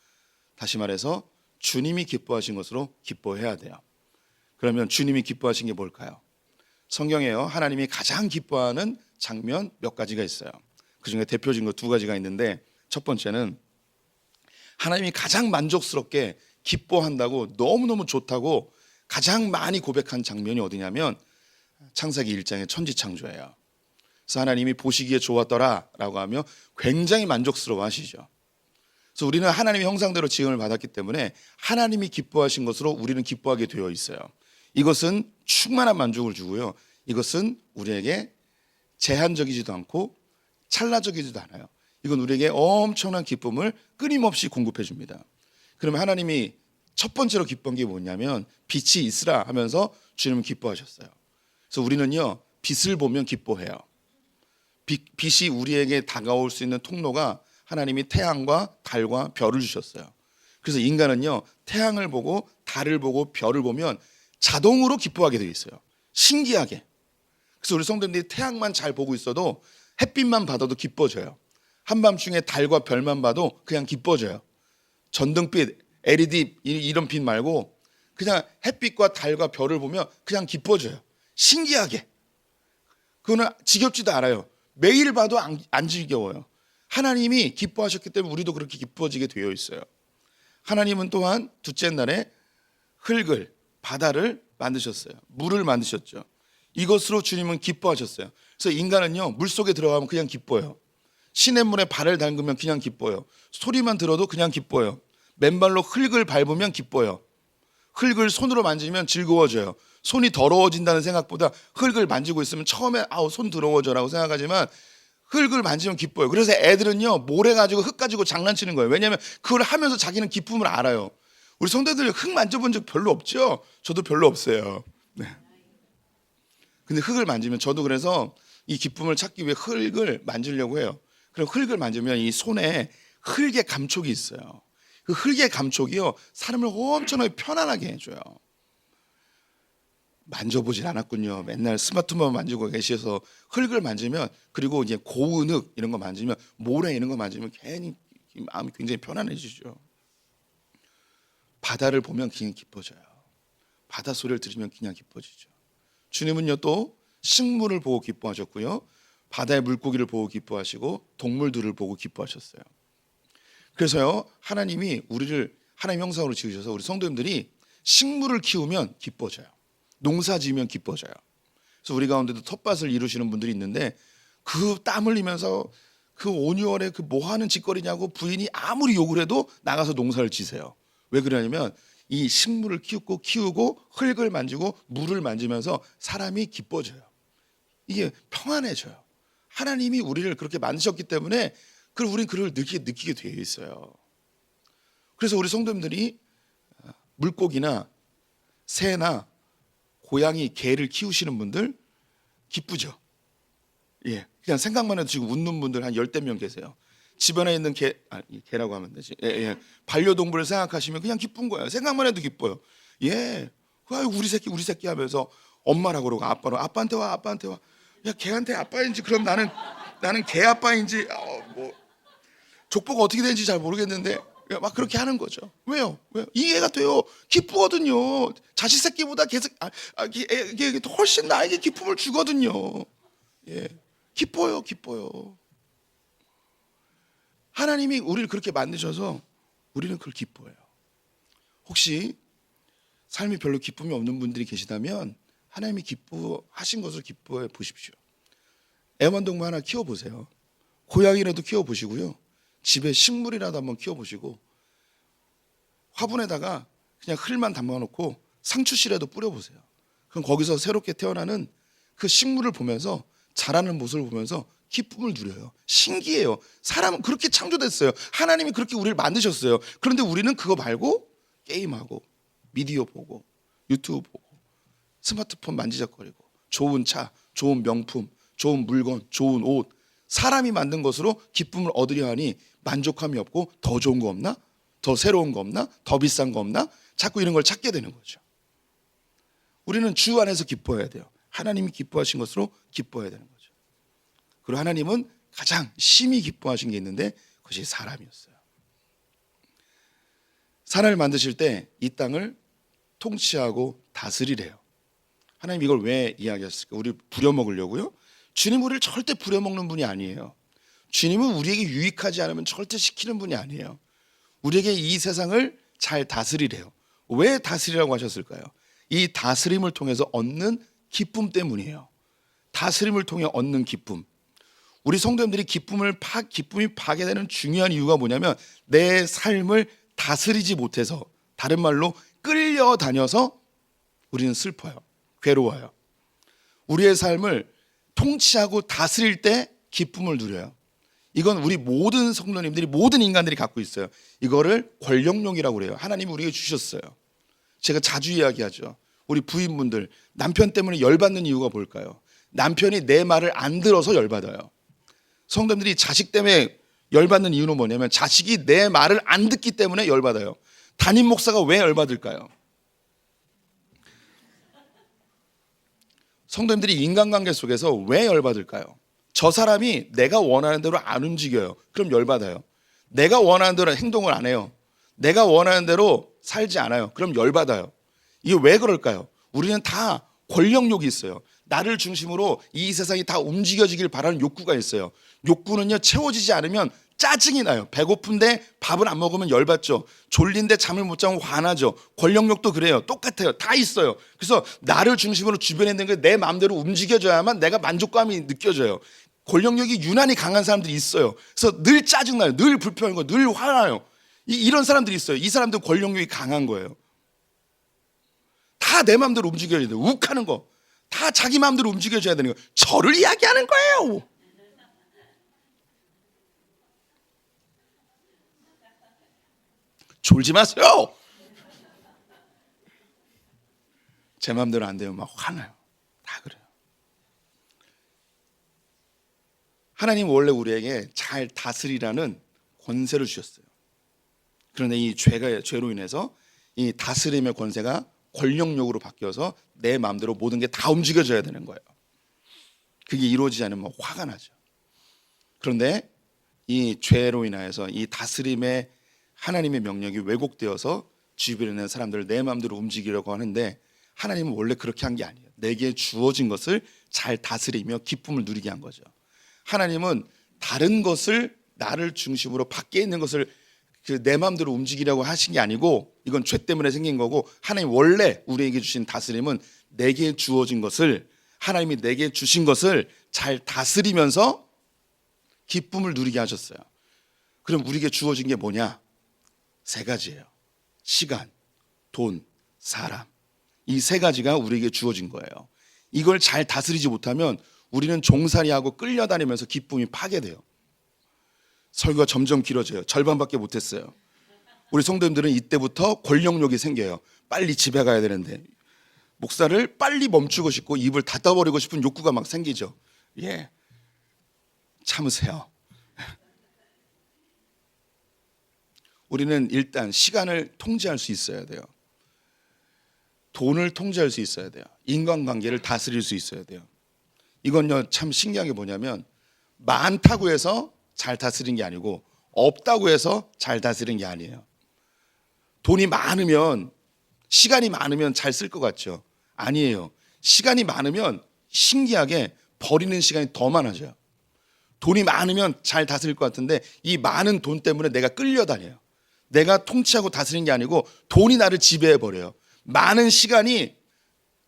다시 말해서 주님이 기뻐하신 것으로 기뻐해야 돼요. 그러면 주님이 기뻐하신 게 뭘까요? 성경에요, 하나님이 가장 기뻐하는 장면 몇 가지가 있어요. 그중에 대표적인 거 두 가지가 있는데, 첫 번째는 하나님이 가장 만족스럽게 기뻐한다고, 너무너무 좋다고 가장 많이 고백한 장면이 어디냐면 창세기 1장의 천지창조예요. 그래서 하나님이 보시기에 좋았더라라고 하며 굉장히 만족스러워 하시죠. 그래서 우리는 하나님의 형상대로 지음을 받았기 때문에 하나님이 기뻐하신 것으로 우리는 기뻐하게 되어 있어요. 이것은 충만한 만족을 주고요, 이것은 우리에게 제한적이지도 않고 찰나적이지도 않아요. 이건 우리에게 엄청난 기쁨을 끊임없이 공급해 줍니다. 그러면 하나님이 첫 번째로 기뻐한 게 뭐냐면 빛이 있으라 하면서 주님은 기뻐하셨어요. 그래서 우리는요, 빛을 보면 기뻐해요. 빛이 우리에게 다가올 수 있는 통로가 하나님이 태양과 달과 별을 주셨어요. 그래서 인간은요, 태양을 보고 달을 보고 별을 보면 자동으로 기뻐하게 되어 있어요. 신기하게. 그래서 우리 성도님들이 태양만 잘 보고 있어도, 햇빛만 받아도 기뻐져요. 한밤중에 달과 별만 봐도 그냥 기뻐져요. 전등빛, LED 이런 빛 말고 그냥 햇빛과 달과 별을 보면 그냥 기뻐져요. 신기하게. 그거는 지겹지도 않아요. 매일 봐도 안 지겨워요. 하나님이 기뻐하셨기 때문에 우리도 그렇게 기뻐지게 되어 있어요. 하나님은 또한 둘째 날에 흙을, 바다를 만드셨어요. 물을 만드셨죠. 이것으로 주님은 기뻐하셨어요. 그래서 인간은요, 물속에 들어가면 그냥 기뻐요. 시냇물에 발을 담그면 그냥 기뻐요. 소리만 들어도 그냥 기뻐요. 맨발로 흙을 밟으면 기뻐요. 흙을 손으로 만지면 즐거워져요. 손이 더러워진다는 생각보다 흙을 만지고 있으면 처음에 손 더러워져라고 생각하지만 흙을 만지면 기뻐요. 그래서 애들은요, 모래 가지고 흙 가지고 장난치는 거예요. 왜냐하면 그걸 하면서 자기는 기쁨을 알아요. 우리 성도들 흙 만져본 적 별로 없죠? 저도 별로 없어요. 네. 근데 흙을 만지면, 저도 그래서 이 기쁨을 찾기 위해 흙을 만지려고 해요. 그럼 흙을 만지면 이 손에 흙의 감촉이 있어요. 그 흙의 감촉이요, 사람을 엄청나게 편안하게 해줘요. 만져보질 않았군요. 맨날 스마트폰 만지고 계셔서 흙을 만지면, 그리고 이제 고운 흙 이런 거 만지면, 모래 이런 거 만지면 괜히 마음이 굉장히 편안해지죠. 바다를 보면 그냥 기뻐져요. 바다 소리를 들으면 그냥 기뻐지죠. 주님은요, 또 식물을 보고 기뻐하셨고요, 바다의 물고기를 보고 기뻐하시고 동물들을 보고 기뻐하셨어요. 그래서요, 하나님이 우리를 하나님 형상으로 지으셔서 우리 성도님들이 식물을 키우면 기뻐져요. 농사 지으면 기뻐져요. 그래서 우리 가운데도 텃밭을 이루시는 분들이 있는데, 그 땀 흘리면서 그 5, 6월에 그 뭐 하는 짓거리냐고 부인이 아무리 욕을 해도 나가서 농사를 지세요. 왜 그러냐면 이 식물을 키우고 흙을 만지고 물을 만지면서 사람이 기뻐져요. 이게 평안해져요. 하나님이 우리를 그렇게 만드셨기 때문에 우리는 그걸 느끼게 되어 있어요. 그래서 우리 성도님들이 물고기나 새나 고양이, 개를 키우시는 분들 기쁘죠. 예, 그냥 생각만 해도 지금 웃는 분들 한 10대 명 계세요. 집안에 있는 개라고 하면 되지. 예. 반려동물을 생각하시면 그냥 기쁜 거예요. 생각만 해도 기뻐요. 예, 우리 새끼 하면서 엄마라고 그러고 아빠한테 와. 야, 개한테 아빠인지, 그럼 나는 개 아빠인지, 뭐 족보가 어떻게 되는지 잘 모르겠는데 막 그렇게 하는 거죠. 왜요? 이해가 돼요. 기쁘거든요. 자식 새끼보다 이게 훨씬 나에게 기쁨을 주거든요. 예, 기뻐요. 하나님이 우리를 그렇게 만드셔서 우리는 그걸 기뻐해요. 혹시 삶이 별로 기쁨이 없는 분들이 계시다면 하나님이 기뻐하신 것을 기뻐해 보십시오. 애완동물 하나 키워보세요. 고양이라도 키워보시고요, 집에 식물이라도 한번 키워보시고, 화분에다가 그냥 흙만 담아놓고 상추씨라도 뿌려보세요. 그럼 거기서 새롭게 태어나는 그 식물을 보면서, 자라는 모습을 보면서 기쁨을 누려요. 신기해요. 사람은 그렇게 창조됐어요. 하나님이 그렇게 우리를 만드셨어요. 그런데 우리는 그거 말고 게임하고 미디어 보고 유튜브 보고 스마트폰 만지작거리고 좋은 차, 좋은 명품, 좋은 물건, 좋은 옷, 사람이 만든 것으로 기쁨을 얻으려 하니 만족함이 없고, 더 좋은 거 없나? 더 새로운 거 없나? 더 비싼 거 없나? 자꾸 이런 걸 찾게 되는 거죠. 우리는 주 안에서 기뻐해야 돼요. 하나님이 기뻐하신 것으로 기뻐해야 되는 거죠. 그리고 하나님은 가장 심히 기뻐하신 게 있는데 그것이 사람이었어요. 사람을 만드실 때 이 땅을 통치하고 다스리래요. 하나님 이걸 왜 이야기했을까? 우리 부려먹으려고요? 주님 우리를 절대 부려먹는 분이 아니에요. 주님은 우리에게 유익하지 않으면 절대 시키는 분이 아니에요. 우리에게 이 세상을 잘 다스리래요. 왜 다스리라고 하셨을까요? 이 다스림을 통해서 얻는 기쁨 때문이에요. 다스림을 통해 얻는 기쁨. 우리 성도님들이 기쁨이 파괴되는 중요한 이유가 뭐냐면, 내 삶을 다스리지 못해서, 다른 말로 끌려다녀서 우리는 슬퍼요. 괴로워요. 우리의 삶을 통치하고 다스릴 때 기쁨을 누려요. 이건 우리 모든 성도님들이, 모든 인간들이 갖고 있어요. 이거를 권력용이라고 그래요. 하나님이 우리에게 주셨어요. 제가 자주 이야기하죠. 우리 부인분들 남편 때문에 열받는 이유가 뭘까요? 남편이 내 말을 안 들어서 열받아요. 성도님들이 자식 때문에 열받는 이유는 뭐냐면 자식이 내 말을 안 듣기 때문에 열받아요. 담임 목사가 왜 열받을까요? 성도님들이 인간관계 속에서 왜 열받을까요? 저 사람이 내가 원하는 대로 안 움직여요. 그럼 열받아요. 내가 원하는 대로 행동을 안 해요. 내가 원하는 대로 살지 않아요. 그럼 열받아요. 이게 왜 그럴까요? 우리는 다 권력욕이 있어요. 나를 중심으로 이 세상이 다 움직여지길 바라는 욕구가 있어요. 욕구는요, 채워지지 않으면 짜증이 나요. 배고픈데 밥을 안 먹으면 열받죠. 졸린데 잠을 못 자면 화나죠. 권력욕도 그래요. 똑같아요. 다 있어요. 그래서 나를 중심으로 주변에 있는 게 내 마음대로 움직여져야만 내가 만족감이 느껴져요. 권력욕이 유난히 강한 사람들이 있어요. 그래서 늘 짜증나요. 늘 불편하고 늘 화나요. 이런 사람들이 있어요. 이 사람들 권력욕이 강한 거예요. 다 내 마음대로 움직여야 돼요. 욱하는 거. 다 자기 마음대로 움직여줘야 되는 거예요. 저를 이야기하는 거예요. 졸지 마세요. 제 마음대로 안 되면 막 화나요. 다 그래요. 하나님 원래 우리에게 잘 다스리라는 권세를 주셨어요. 그런데 이 죄로 인해서 이 다스림의 권세가 권력욕으로 바뀌어서 내 마음대로 모든 게 다 움직여져야 되는 거예요. 그게 이루어지지 않으면 화가 나죠. 그런데 이 죄로 인하여서 이 다스림의 하나님의 명령이 왜곡되어서 주변에 있는 사람들을 내 마음대로 움직이려고 하는데 하나님은 원래 그렇게 한 게 아니에요. 내게 주어진 것을 잘 다스리며 기쁨을 누리게 한 거죠. 하나님은 다른 것을 나를 중심으로 밖에 있는 것을 내 마음대로 움직이려고 하신 게 아니고 이건 죄 때문에 생긴 거고 하나님 원래 우리에게 주신 다스림은 내게 주어진 것을 하나님이 내게 주신 것을 잘 다스리면서 기쁨을 누리게 하셨어요. 그럼 우리에게 주어진 게 뭐냐? 세 가지예요. 시간, 돈, 사람. 이 세 가지가 우리에게 주어진 거예요. 이걸 잘 다스리지 못하면 우리는 종살이하고 끌려다니면서 기쁨이 파괴돼요. 설교가 점점 길어져요. 절반밖에 못했어요. 우리 성도님들은 이때부터 권력욕이 생겨요. 빨리 집에 가야 되는데 목사를 빨리 멈추고 싶고 입을 닫아버리고 싶은 욕구가 막 생기죠. 예, 참으세요. 우리는 일단 시간을 통제할 수 있어야 돼요. 돈을 통제할 수 있어야 돼요. 인간관계를 다스릴 수 있어야 돼요. 이건요 참 신기한 게 뭐냐면 많다고 해서 잘 다스린 게 아니고 없다고 해서 잘 다스린 게 아니에요. 돈이 많으면 시간이 많으면 잘 쓸 것 같죠? 아니에요. 시간이 많으면 신기하게 버리는 시간이 더 많아져요. 돈이 많으면 잘 다스릴 것 같은데 이 많은 돈 때문에 내가 끌려다녀요. 내가 통치하고 다스린 게 아니고 돈이 나를 지배해버려요. 많은 시간이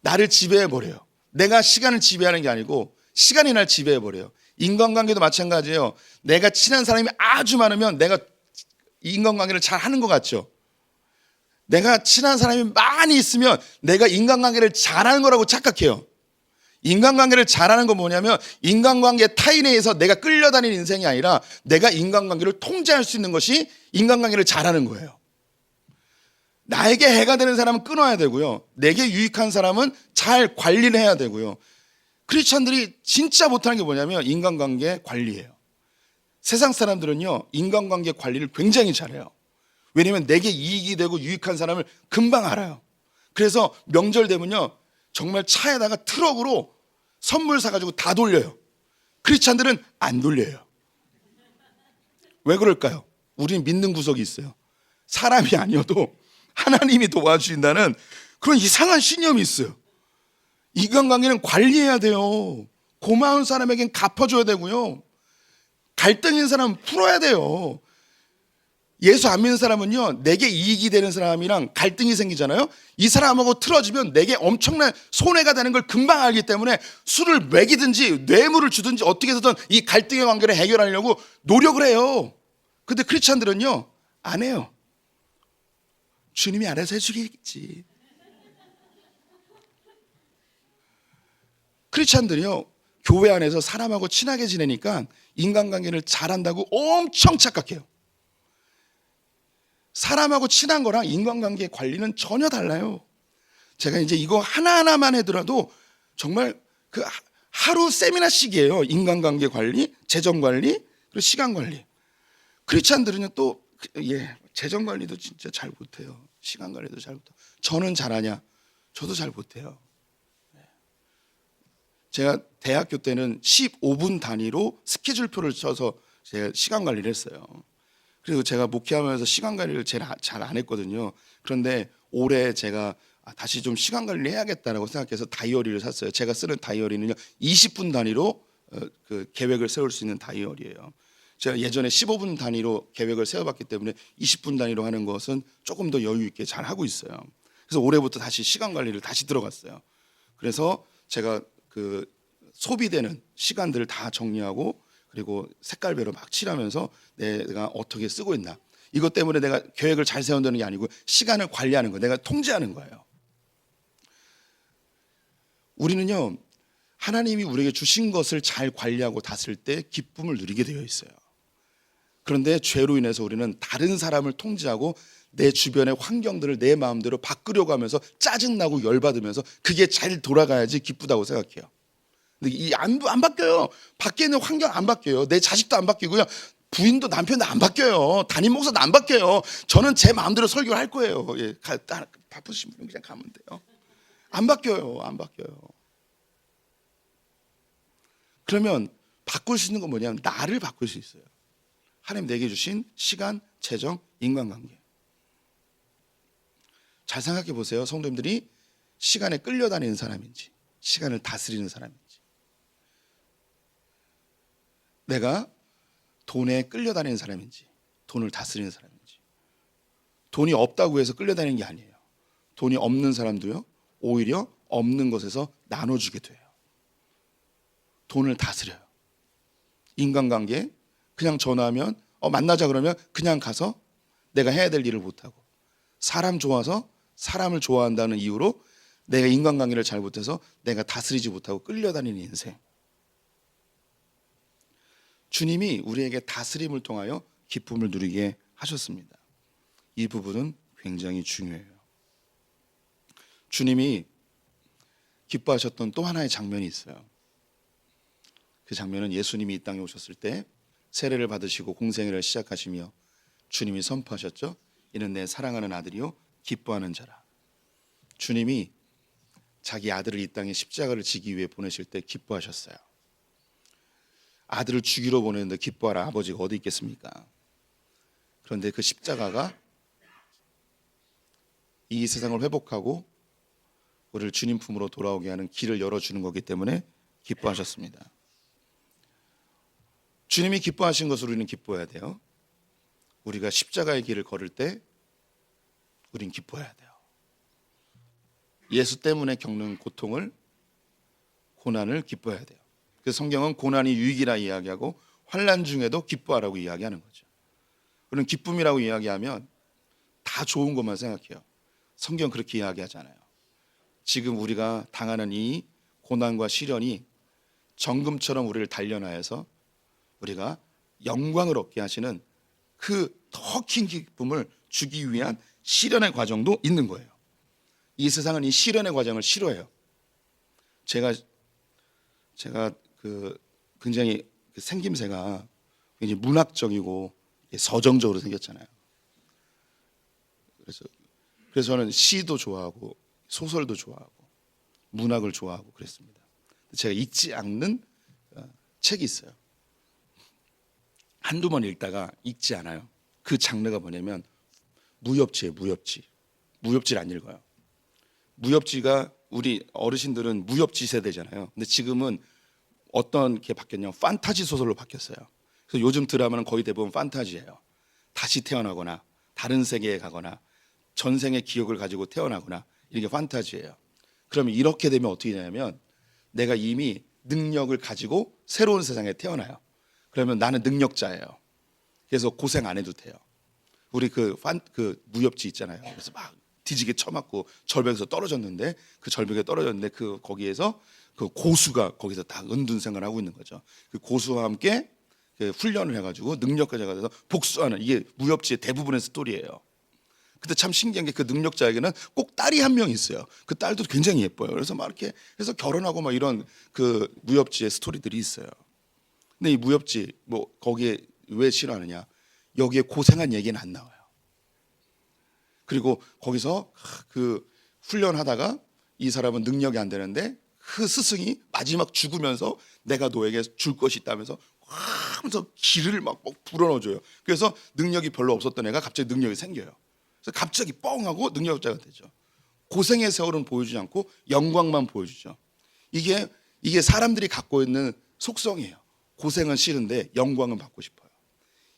나를 지배해버려요. 내가 시간을 지배하는 게 아니고 시간이 날 지배해버려요. 인간관계도 마찬가지예요. 내가 친한 사람이 아주 많으면 내가 인간관계를 잘 하는 것 같죠. 내가 친한 사람이 많이 있으면 내가 인간관계를 잘하는 거라고 착각해요. 인간관계를 잘하는 건 뭐냐면 인간관계 타인에 의해서 내가 끌려다니는 인생이 아니라 내가 인간관계를 통제할 수 있는 것이 인간관계를 잘하는 거예요. 나에게 해가 되는 사람은 끊어야 되고요. 내게 유익한 사람은 잘 관리를 해야 되고요. 크리스찬들이 진짜 못하는 게 뭐냐면 인간관계 관리예요. 세상 사람들은요 인간관계 관리를 굉장히 잘해요. 왜냐하면 내게 이익이 되고 유익한 사람을 금방 알아요. 그래서 명절 되면요 정말 차에다가 트럭으로 선물 사가지고 다 돌려요. 크리스찬들은 안 돌려요. 왜 그럴까요? 우리는 믿는 구석이 있어요. 사람이 아니어도 하나님이 도와주신다는 그런 이상한 신념이 있어요. 인간관계는 관리해야 돼요. 고마운 사람에겐 갚아줘야 되고요. 갈등인 사람은 풀어야 돼요. 예수 안 믿는 사람은요 내게 이익이 되는 사람이랑 갈등이 생기잖아요. 이 사람하고 틀어지면 내게 엄청난 손해가 되는 걸 금방 알기 때문에 술을 먹이든지 뇌물을 주든지 어떻게 해서든 이 갈등의 관계를 해결하려고 노력을 해요. 근데 크리스찬들은요 안 해요. 주님이 알아서 해주겠지. 크리스찬들이요 교회 안에서 사람하고 친하게 지내니까 인간관계를 잘한다고 엄청 착각해요. 사람하고 친한 거랑 인간관계 관리는 전혀 달라요. 제가 이제 이거 하나하나만 해더라도 정말 그 하루 세미나씩이에요. 인간관계 관리, 재정 관리, 그리고 시간 관리. 크리스찬들은요 또 재정 관리도 진짜 잘 못해요. 시간 관리도 잘 못해요. 저는 잘하냐? 저도 잘 못해요. 제가 대학교 때는 15분 단위로 스케줄표를 써서 제가 시간 관리를 했어요. 그리고 제가 목회하면서 시간 관리를 잘 안 했거든요. 그런데 올해 제가 다시 좀 시간 관리를 해야겠다라고 생각해서 다이어리를 샀어요. 제가 쓰는 다이어리는요 20분 단위로 그 계획을 세울 수 있는 다이어리예요. 제가 예전에 15분 단위로 계획을 세워봤기 때문에 20분 단위로 하는 것은 조금 더 여유 있게 잘 하고 있어요. 그래서 올해부터 다시 시간 관리를 다시 들어갔어요. 그래서 제가 그 소비되는 시간들을 다 정리하고 그리고 색깔별로 막 칠하면서 내가 어떻게 쓰고 있나, 이것 때문에 내가 계획을 잘 세운다는 게 아니고 시간을 관리하는 거예요. 내가 통제하는 거예요. 우리는요 하나님이 우리에게 주신 것을 잘 관리하고 다스릴 때 기쁨을 누리게 되어 있어요. 그런데 죄로 인해서 우리는 다른 사람을 통제하고 내 주변의 환경들을 내 마음대로 바꾸려고 하면서 짜증나고 열받으면서 그게 잘 돌아가야지 기쁘다고 생각해요. 근데 이 안 바뀌어요. 밖에 있는 환경 안 바뀌어요. 내 자식도 안 바뀌고요. 부인도 남편도 안 바뀌어요. 담임 목사도 안 바뀌어요. 저는 제 마음대로 설교를 할 거예요. 바쁘신 분은 그냥 가면 돼요. 안 바뀌어요. 안 바뀌어요. 그러면 바꿀 수 있는 건 뭐냐면 나를 바꿀 수 있어요. 하나님 내게 주신 시간, 재정, 인간관계. 잘 생각해 보세요. 성도님들이 시간에 끌려다니는 사람인지 시간을 다스리는 사람인지, 내가 돈에 끌려다니는 사람인지 돈을 다스리는 사람인지. 돈이 없다고 해서 끌려다니는 게 아니에요. 돈이 없는 사람도요 오히려 없는 것에서 나눠주게 돼요. 돈을 다스려요. 인간관계 그냥 전화하면 만나자 그러면 그냥 가서 내가 해야 될 일을 못하고, 사람 좋아서 사람을 좋아한다는 이유로 내가 인간관계를 잘 못해서 내가 다스리지 못하고 끌려다니는 인생. 주님이 우리에게 다스림을 통하여 기쁨을 누리게 하셨습니다. 이 부분은 굉장히 중요해요. 주님이 기뻐하셨던 또 하나의 장면이 있어요. 그 장면은 예수님이 이 땅에 오셨을 때 세례를 받으시고 공생애를 시작하시며 주님이 선포하셨죠. 이는 내 사랑하는 아들이요 기뻐하는 자라. 주님이 자기 아들을 이 땅에 십자가를 지기 위해 보내실 때 기뻐하셨어요. 아들을 죽이러 보내는데 기뻐할 아버지가 어디 있겠습니까? 그런데 그 십자가가 이 세상을 회복하고 우리를 주님 품으로 돌아오게 하는 길을 열어주는 거기 때문에 기뻐하셨습니다. 주님이 기뻐하신 것을 우리는 기뻐해야 돼요. 우리가 십자가의 길을 걸을 때 우린 기뻐해야 돼요. 예수 때문에 겪는 고통을, 고난을 기뻐해야 돼요. 그래서 성경은 고난이 유익이라 이야기하고 환난 중에도 기뻐하라고 이야기하는 거죠. 우리는 기쁨이라고 이야기하면 다 좋은 것만 생각해요. 성경 그렇게 이야기하잖아요. 지금 우리가 당하는 이 고난과 시련이 정금처럼 우리를 단련하여서 우리가 영광을 얻게 하시는 그 더 큰 기쁨을 주기 위한 시련의 과정도 있는 거예요. 이 세상은 이 시련의 과정을 싫어해요. 제가 굉장히 생김새가 굉장히 문학적이고 서정적으로 생겼잖아요. 그래서 저는 시도 좋아하고 소설도 좋아하고 문학을 좋아하고 그랬습니다. 제가 읽지 않는 책이 있어요. 한두 번 읽다가 읽지 않아요. 그 장르가 뭐냐면 무협지예요. 무협지를 안 읽어요. 무협지가 우리 어르신들은 무협지 세대잖아요. 근데 지금은 어떤 게 바뀌었냐면 판타지 소설로 바뀌었어요. 그래서 요즘 드라마는 거의 대부분 판타지예요. 다시 태어나거나 다른 세계에 가거나 전생의 기억을 가지고 태어나거나 이게 판타지예요. 그러면 이렇게 되면 어떻게 되냐면 내가 이미 능력을 가지고 새로운 세상에 태어나요. 그러면 나는 능력자예요. 그래서 고생 안 해도 돼요. 우리 그 무협지 있잖아요. 그래서 막 뒤지게 쳐맞고 절벽에서 떨어졌는데 거기에서 그 고수가 거기서 다 은둔생활을 하고 있는 거죠. 그 고수와 함께 그 훈련을 해가지고 능력자가 돼서 복수하는, 이게 무협지의 대부분의 스토리예요. 근데 참 신기한 게 그 능력자에게는 꼭 딸이 한 명 있어요. 그 딸도 굉장히 예뻐요. 그래서 막 이렇게 해서 결혼하고 막 이런 그 무협지의 스토리들이 있어요. 근데 이 무협지 거기에 왜 싫어하느냐? 여기에 고생한 얘기는 안 나와요. 그리고 거기서 그 훈련하다가 이 사람은 능력이 안 되는데 그 스승이 마지막 죽으면서 내가 너에게 줄 것이 있다면서 하면서 기를 막 불어넣어줘요. 그래서 능력이 별로 없었던 애가 갑자기 능력이 생겨요. 그래서 갑자기 뻥 하고 능력자가 되죠. 고생의 세월은 보여주지 않고 영광만 보여주죠. 이게 사람들이 갖고 있는 속성이에요. 고생은 싫은데 영광은 받고 싶어요.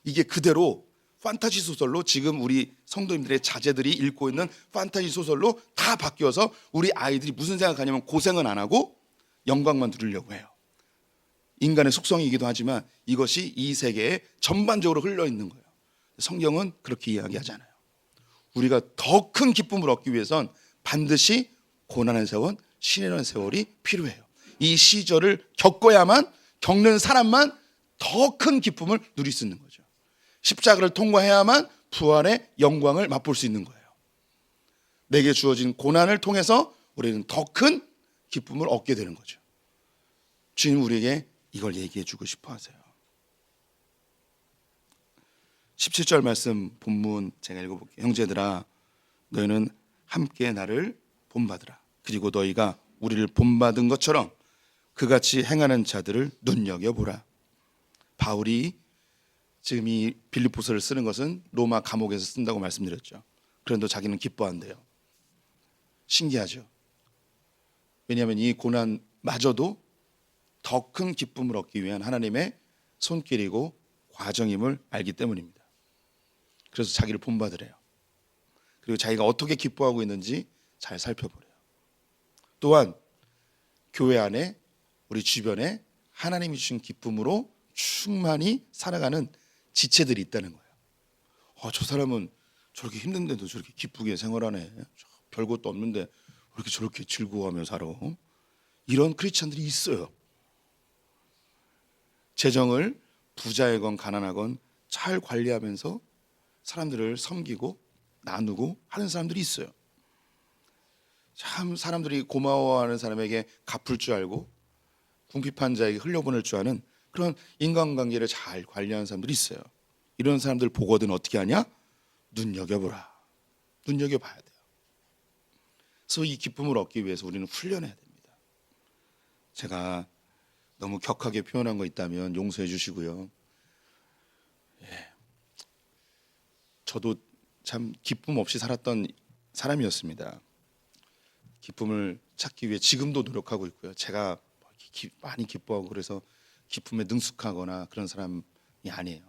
이게 그대로 판타지 소설로 지금 우리 성도님들의 자제들이 읽고 있는 판타지 소설로 다 바뀌어서 우리 아이들이 무슨 생각하냐면 고생은 안 하고 영광만 누리려고 해요. 인간의 속성이기도 하지만 이것이 이 세계에 전반적으로 흘러 있는 거예요. 성경은 그렇게 이야기하지 않아요. 우리가 더 큰 기쁨을 얻기 위해선 반드시 고난의 세월, 신의 세월이 필요해요. 이 시절을 겪어야만, 겪는 사람만 더 큰 기쁨을 누릴 수 있는 거죠. 십자가를 통과해야만 부활의 영광을 맛볼 수 있는 거예요. 내게 주어진 고난을 통해서 우리는 더 큰 기쁨을 얻게 되는 거죠. 주님 우리에게 이걸 얘기해 주고 싶어 하세요. 17절 말씀 본문 제가 읽어볼게요. 형제들아 너희는 함께 나를 본받으라. 그리고 너희가 우리를 본받은 것처럼 그같이 행하는 자들을 눈여겨보라. 바울이 지금 이 빌립보서를 쓰는 것은 로마 감옥에서 쓴다고 말씀드렸죠. 그런데 자기는 기뻐한대요. 신기하죠. 왜냐하면 이 고난마저도 더 큰 기쁨을 얻기 위한 하나님의 손길이고 과정임을 알기 때문입니다. 그래서 자기를 본받으래요. 그리고 자기가 어떻게 기뻐하고 있는지 잘 살펴보래요. 또한 교회 안에 우리 주변에 하나님이 주신 기쁨으로 충만히 살아가는 지체들이 있다는 거예요. 저 사람은 저렇게 힘든데도 저렇게 기쁘게 생활하네. 별것도 없는데 왜 이렇게 저렇게 즐거워하며 살아. 이런 크리스찬들이 있어요. 재정을 부자이건 가난하건 잘 관리하면서 사람들을 섬기고 나누고 하는 사람들이 있어요. 참 사람들이 고마워하는 사람에게 갚을 줄 알고 궁핍한 자에게 흘려보낼 줄 아는 그런 인간관계를 잘 관리하는 사람들이 있어요. 이런 사람들 보거든 어떻게 하냐? 눈여겨보라. 눈여겨봐야 돼요. 그래서 이 기쁨을 얻기 위해서 우리는 훈련해야 됩니다. 제가 너무 격하게 표현한 거 있다면 용서해 주시고요. 저도 참 기쁨 없이 살았던 사람이었습니다. 기쁨을 찾기 위해 지금도 노력하고 있고요. 제가 많이 기뻐하고 그래서 기쁨에 능숙하거나 그런 사람이 아니에요.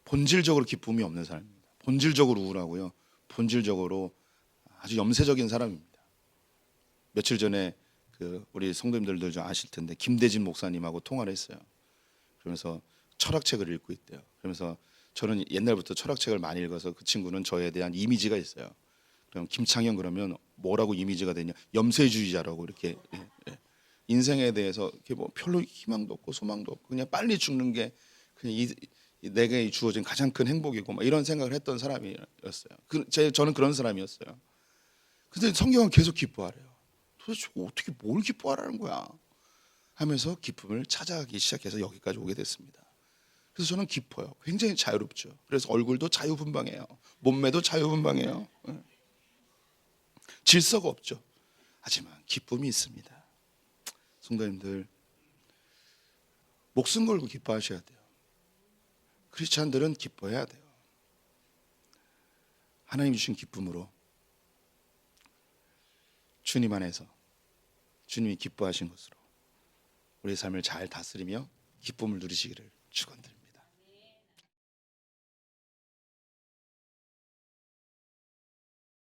본질적으로 기쁨이 없는 사람입니다. 본질적으로 우울하고요. 본질적으로 아주 염세적인 사람입니다. 며칠 전에 우리 성도님들도 좀 아실 텐데 김대진 목사님하고 통화를 했어요. 그러면서 철학책을 읽고 있대요. 그러면서 저는 옛날부터 철학책을 많이 읽어서 그 친구는 저에 대한 이미지가 있어요. 그럼 김창현 그러면 뭐라고 이미지가 되냐? 염세주의자라고 이렇게 인생에 대해서 이렇게 뭐 별로 희망도 없고 소망도 없고 그냥 빨리 죽는 게 그냥 내게 주어진 가장 큰 행복이고 막 이런 생각을 했던 사람이었어요. 저는 그런 사람이었어요. 근데 성경은 계속 기뻐하래요. 도대체 어떻게 뭘 기뻐하라는 거야? 하면서 기쁨을 찾아가기 시작해서 여기까지 오게 됐습니다. 그래서 저는 기뻐요. 굉장히 자유롭죠. 그래서 얼굴도 자유분방해요. 몸매도 자유분방해요. 질서가 없죠. 하지만 기쁨이 있습니다. 성도님들 목숨 걸고 기뻐하셔야 돼요. 크리스찬들은 기뻐해야 돼요. 하나님 주신 기쁨으로 주님 안에서 주님이 기뻐하신 것으로 우리의 삶을 잘 다스리며 기쁨을 누리시기를 축원드립니다.